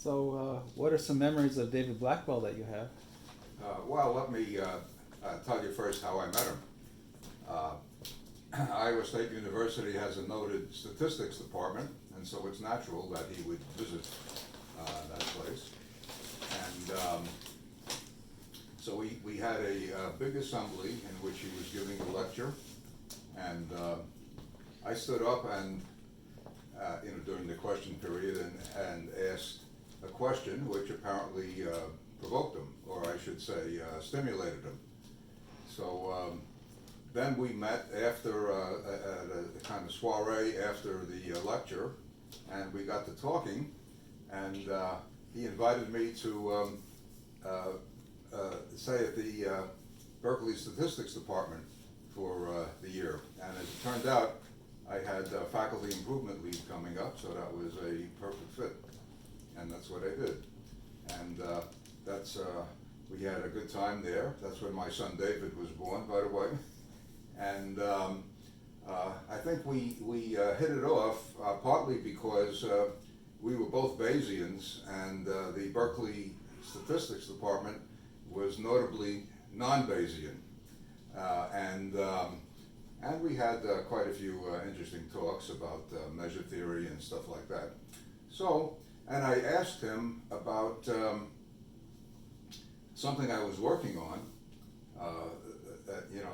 So, what are some memories of David Blackwell that you have? Well, let me tell you first how I met him. Iowa State University has a noted statistics department, and so it's natural that he would visit that place. And so we had a big assembly in which he was giving a lecture, and I stood up and during the question period and asked a question which apparently provoked him, or I should say stimulated him. So then we met after at a kind of soiree after the lecture, and we got to talking, and he invited me to say at the Berkeley Statistics Department for the year. And as it turned out, I had faculty improvement leave coming up, so that was a perfect fit, and that's what I did. And we had a good time there. That's when my son David was born, by the way. And I think we hit it off partly because we were both Bayesians, and the Berkeley Statistics Department was notably non-Bayesian. And we had quite a few interesting talks about measure theory and stuff like that. So, and I asked him about something I was working on,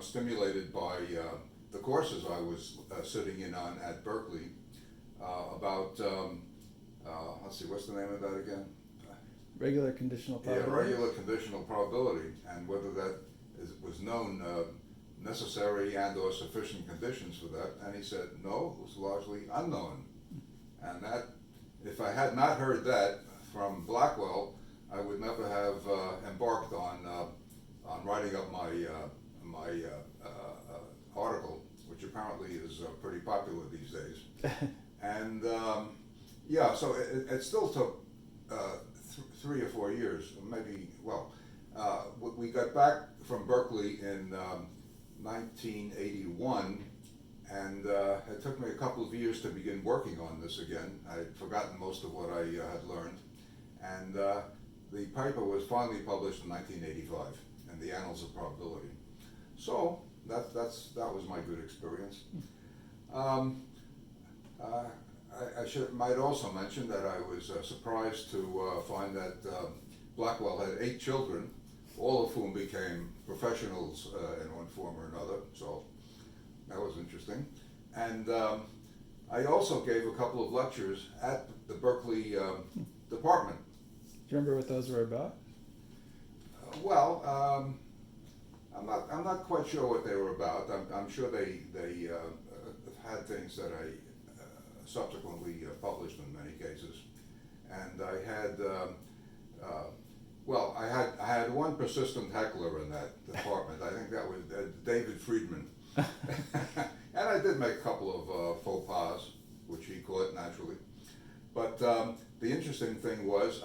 stimulated by the courses I was sitting in on at Berkeley, about, let's see, what's the name of that again? Regular conditional probability? Yeah, regular conditional probability, and whether that was known necessary and or sufficient conditions for that. And he said, no, it was largely unknown. And that, if I had not heard that from Blackwell, I would never have embarked on writing up my article, which apparently is pretty popular these days. And yeah, so it still took 3 or 4 years, maybe, well, we got back from Berkeley in 1981, and it took me a couple of years to begin working on this again. I'd forgotten most of what I had learned, and the paper was finally published in 1985 in the Annals of Probability. So that was my good experience. I might also mention that I was surprised to find that Blackwell had 8 children, all of whom became professionals in one form or another, so that was interesting. And I also gave a couple of lectures at the Berkeley department. Do you remember what those were about? Well, I'm not quite sure what they were about. I'm sure they had things that I subsequently published in many cases, and I had I had one persistent heckler in that department. I think that was David Friedman, and I did make a couple of faux pas, which he caught naturally. But the interesting thing was,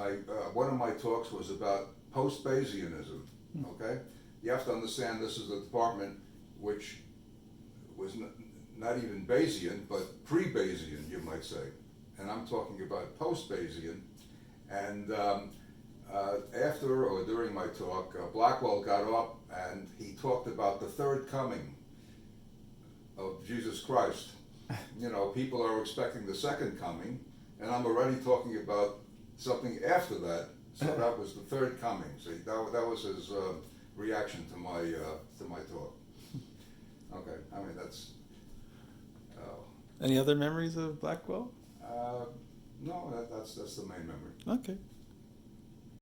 one of my talks was about post-Bayesianism. Okay, you have to understand this is a department which was not even Bayesian, but pre-Bayesian, you might say. And I'm talking about post-Bayesian. And after or during my talk, Blackwell got up and he talked about the third coming of Jesus Christ. You know, people are expecting the second coming, and I'm already talking about something after that. So that was the third coming. See, that was his reaction to my talk. Okay, I mean that's. Any other memories of Blackwell? No, that's the main memory. Okay.